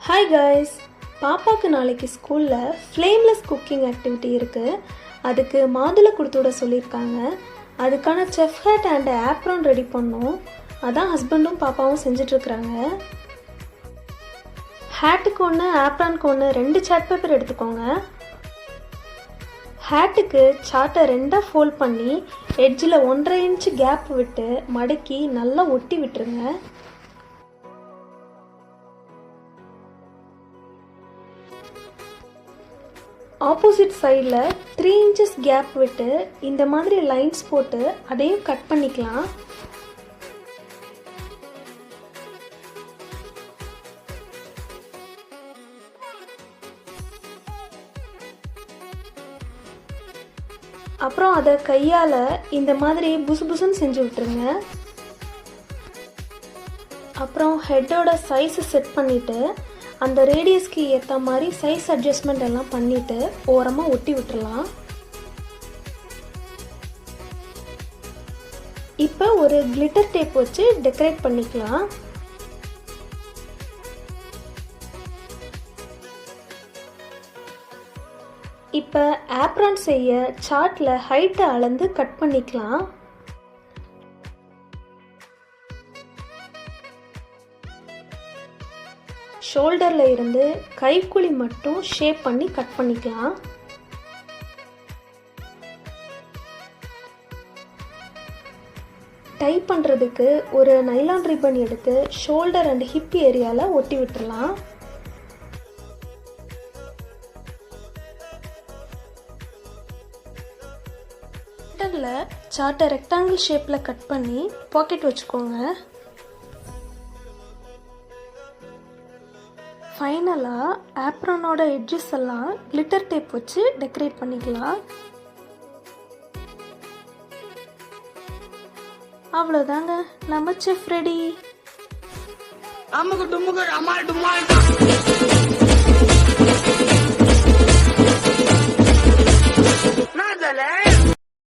Hi guys, பாப்பாவுக்கு நாளைக்கு ஸ்கூலில் ஃப்ளேம்லெஸ் குக்கிங் ஆக்டிவிட்டி இருக்குது. அதுக்கு மாதுளை கொடுத்து விட சொல்லியிருக்காங்க. அதுக்கான chef hat and apron ready பண்ணோம். அதான் ஹஸ்பண்டும் பாப்பாவும் செஞ்சிட்ருக்குறாங்க. ஹேட்டுக்கு ஒன்று, ஆப்ரானுக்கு ஒன்று 2 சார்ட் பேப்பர் எடுத்துக்கோங்க. ஹேட்டுக்கு சார்ட்டை 2ஆக ஃபோல்ட் பண்ணி எட்ஜில் 1.5 இன்ச் கேப் விட்டு மடக்கி நல்லா ஒட்டி விட்டுருங்க. ஆப்போசிட் சைடில் 3 இன்ச்சஸ் கேப் விட்டு இந்த மாதிரி லைன்ஸ் போட்டு அதையும் கட் பண்ணிக்கலாம். அப்புறம் அதை கையால் இந்த மாதிரி புசு புசுன்னு செஞ்சு விட்டுருங்க. அப்புறம் ஹெட்டோட சைஸை செட் பண்ணிவிட்டு அந்த ரேடியஸ்க்கு ஏற்ற மாதிரி சைஸ் அட்ஜஸ்ட்மெண்ட் எல்லாம் பண்ணிவிட்டு ஓரமாக ஒட்டி விட்டுடலாம். இப்போ ஒரு கிளிட்டர் டேப் வச்சு டெக்கரேட் பண்ணிக்கலாம். இப்போ ஆப்ரான் செய்ய சார்ட்டில் ஹைட்டை அளந்து கட் பண்ணிக்கலாம். ஷோல்டரில் இருந்து கைக்குழி மட்டும் ஷேப் பண்ணி கட் பண்ணிக்கலாம். டை பண்ணுறதுக்கு ஒரு நைலான் ரிப்பன் எடுத்து ஷோல்டர் அண்ட் ஹிப் ஏரியாவில் ஒட்டி விட்டுடலாம். சார்ட்டை ரெக்டாங்கிள் ஷேப்பில் கட் பண்ணி பாக்கெட் வச்சுக்கோங்க. ஃபைனலாக ஆப்ரானோட எட்ஜஸ் எல்லாம் கிளிட்டர் டேப் வச்சு டெக்கரேட் பண்ணிக்கலாம். அவ்வளோதாங்க, நம்ம செஃப் ரெடி.